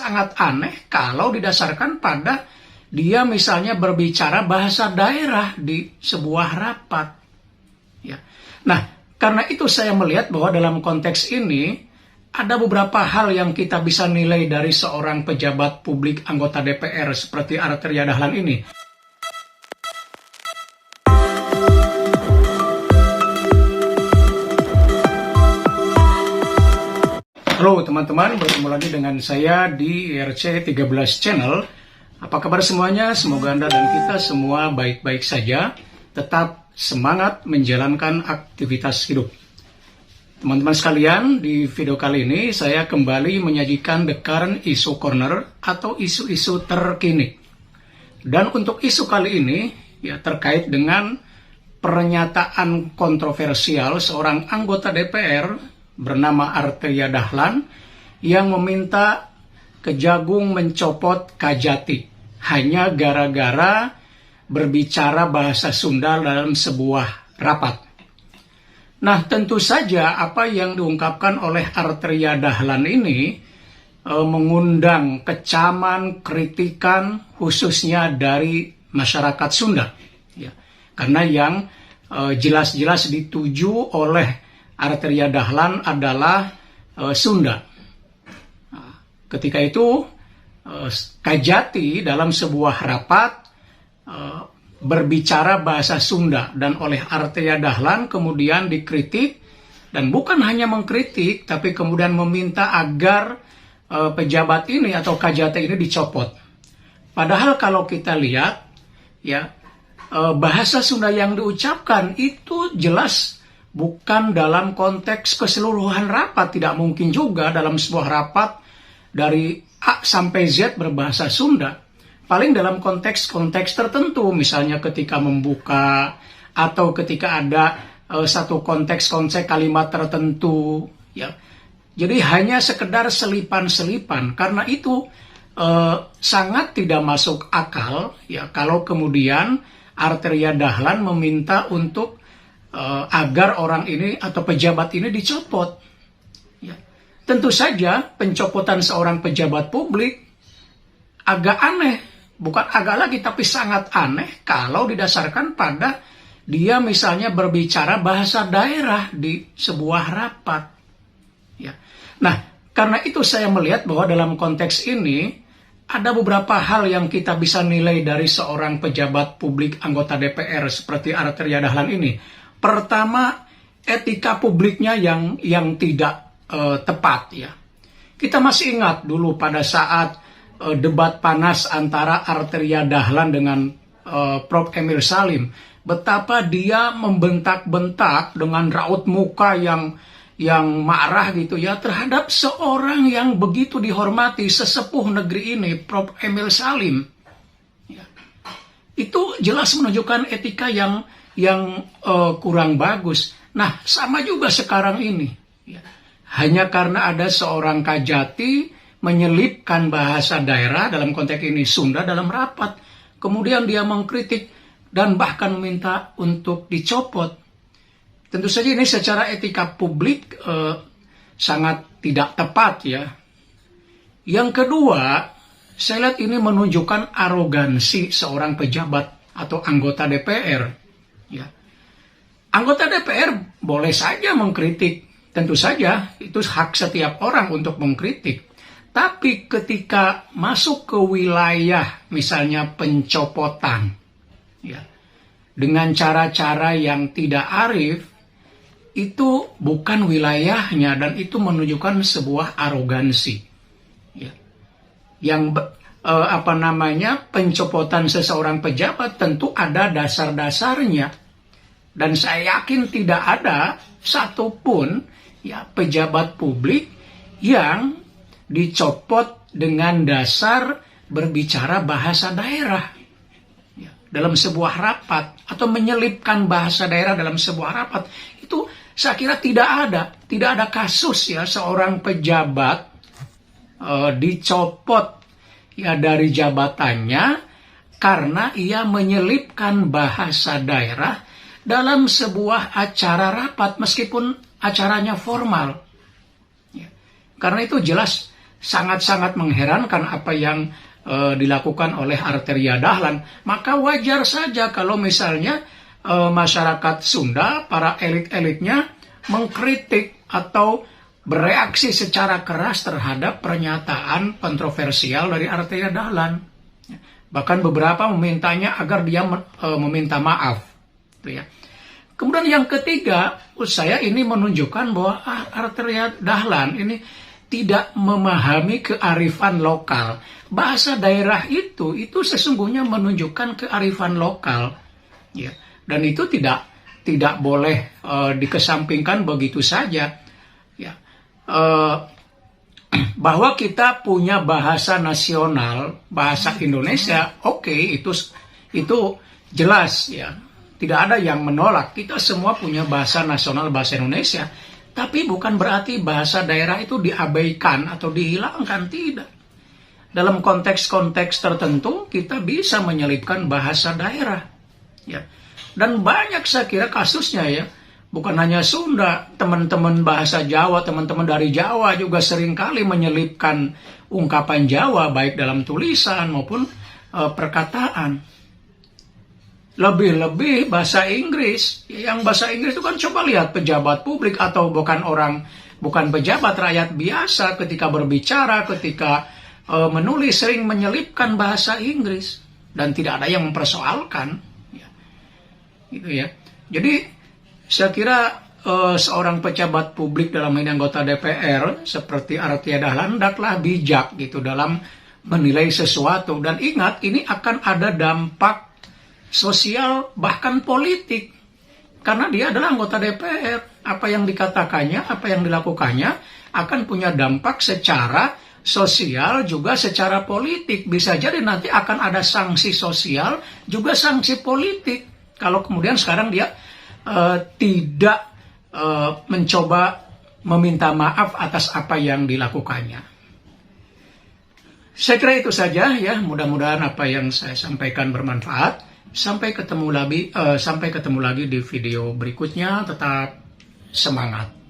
sangat aneh kalau didasarkan pada dia misalnya berbicara bahasa daerah di sebuah rapat. Ya. Nah, karena itu saya melihat bahwa dalam konteks ini ada beberapa hal yang kita bisa nilai dari seorang pejabat publik anggota DPR seperti Arteria Dahlan ini. Halo teman-teman, bertemu lagi dengan saya di IRC 13 Channel. Apa kabar semuanya? Semoga Anda dan kita semua baik-baik saja. Tetap semangat menjalankan aktivitas hidup. Teman-teman sekalian, di video kali ini saya kembali menyajikan The Current Issue Corner atau isu-isu terkini. Dan untuk isu kali ini ya terkait dengan pernyataan kontroversial seorang anggota DPR bernama Arteria Dahlan yang meminta Kejagung mencopot Kajati hanya gara-gara berbicara bahasa Sunda dalam sebuah rapat. Nah, tentu saja apa yang diungkapkan oleh Arteria Dahlan ini mengundang kecaman, kritikan khususnya dari masyarakat Sunda. Ya, karena yang jelas-jelas dituju oleh Arteria Dahlan adalah Sunda. Ketika itu Kajati dalam sebuah rapat berbicara bahasa Sunda dan oleh Arteria Dahlan kemudian dikritik dan bukan hanya mengkritik tapi kemudian meminta agar pejabat ini atau Kajati ini dicopot. Padahal kalau kita lihat ya bahasa Sunda yang diucapkan itu jelas bukan dalam konteks keseluruhan rapat, tidak mungkin juga dalam sebuah rapat dari A sampai Z berbahasa Sunda. Paling dalam konteks-konteks tertentu, misalnya ketika membuka atau ketika ada satu konteks-konteks kalimat tertentu. Ya. Jadi hanya sekedar selipan-selipan. Karena itu sangat tidak masuk akal ya kalau kemudian Arteria Dahlan meminta untuk agar orang ini atau pejabat ini dicopot. Ya. Tentu saja pencopotan seorang pejabat publik agak aneh, bukan agak lagi tapi sangat aneh kalau didasarkan pada dia misalnya berbicara bahasa daerah di sebuah rapat. Ya. Nah, karena itu saya melihat bahwa dalam konteks ini ada beberapa hal yang kita bisa nilai dari seorang pejabat publik anggota DPR seperti Arteria Dahlan ini. Pertama, etika publiknya yang tidak tepat ya. Kita masih ingat dulu pada saat debat panas antara Arteria Dahlan dengan Prof. Emil Salim, betapa dia membentak-bentak dengan raut muka yang marah gitu ya terhadap seorang yang begitu dihormati sesepuh negeri ini, Prof. Emil Salim. Ya. Itu jelas menunjukkan etika yang kurang bagus. Nah, sama juga sekarang ini. Ya. Hanya karena ada seorang Kajati menyelipkan bahasa daerah dalam konteks ini Sunda dalam rapat. Kemudian dia mengkritik dan bahkan meminta untuk dicopot. Tentu saja ini secara etika publik sangat tidak tepat ya. Yang kedua, saya lihat ini menunjukkan arogansi seorang pejabat atau anggota DPR. Ya. Anggota DPR boleh saja mengkritik, tentu saja itu hak setiap orang untuk mengkritik. Tapi ketika masuk ke wilayah misalnya pencopotan, ya, dengan cara-cara yang tidak arif, itu bukan wilayahnya dan itu menunjukkan sebuah arogansi. Ya. Yang pencopotan seseorang pejabat tentu ada dasar-dasarnya. Dan saya yakin tidak ada satupun ya pejabat publik yang dicopot dengan dasar berbicara bahasa daerah ya, dalam sebuah rapat atau menyelipkan bahasa daerah dalam sebuah rapat. Itu saya kira tidak ada kasus ya seorang pejabat dicopot ya dari jabatannya karena ia menyelipkan bahasa daerah dalam sebuah acara rapat meskipun acaranya formal. Ya. Karena itu jelas sangat-sangat mengherankan apa yang dilakukan oleh Arteria Dahlan. Maka wajar saja kalau misalnya masyarakat Sunda, para elit-elitnya mengkritik atau bereaksi secara keras terhadap pernyataan kontroversial dari Arteria Dahlan. Bahkan beberapa memintanya agar dia meminta maaf. Gitu ya. Kemudian yang ketiga, saya ini menunjukkan bahwa Arteria Dahlan ini tidak memahami kearifan lokal. Bahasa daerah itu sesungguhnya menunjukkan kearifan lokal, ya. Dan itu tidak boleh dikesampingkan begitu saja, ya. Bahwa kita punya bahasa nasional, bahasa Indonesia, oke, itu jelas, ya. Tidak ada yang menolak. Kita semua punya bahasa nasional, bahasa Indonesia. Tapi bukan berarti bahasa daerah itu diabaikan atau dihilangkan, tidak. Dalam konteks-konteks tertentu kita bisa menyelipkan bahasa daerah. Ya. Dan banyak saya kira kasusnya ya. Bukan hanya Sunda, teman-teman bahasa Jawa, teman-teman dari Jawa juga seringkali menyelipkan ungkapan Jawa baik dalam tulisan maupun perkataan. Lebih-lebih bahasa Inggris. Yang bahasa Inggris itu kan coba lihat pejabat publik atau bukan pejabat, rakyat biasa ketika berbicara, ketika menulis sering menyelipkan bahasa Inggris dan tidak ada yang mempersoalkan. Ya. Gitu ya. Jadi saya kira seorang pejabat publik dalam ini anggota DPR seperti Arteria Dahlan hendaklah bijak gitu dalam menilai sesuatu, dan ingat ini akan ada dampak sosial bahkan politik karena dia adalah anggota DPR. Apa yang dikatakannya, apa yang dilakukannya akan punya dampak secara sosial juga secara politik. Bisa jadi nanti akan ada sanksi sosial juga sanksi politik kalau kemudian sekarang dia tidak mencoba meminta maaf atas apa yang dilakukannya. Saya kira itu saja ya, mudah-mudahan apa yang saya sampaikan bermanfaat. Sampai ketemu lagi di video berikutnya. Tetap semangat.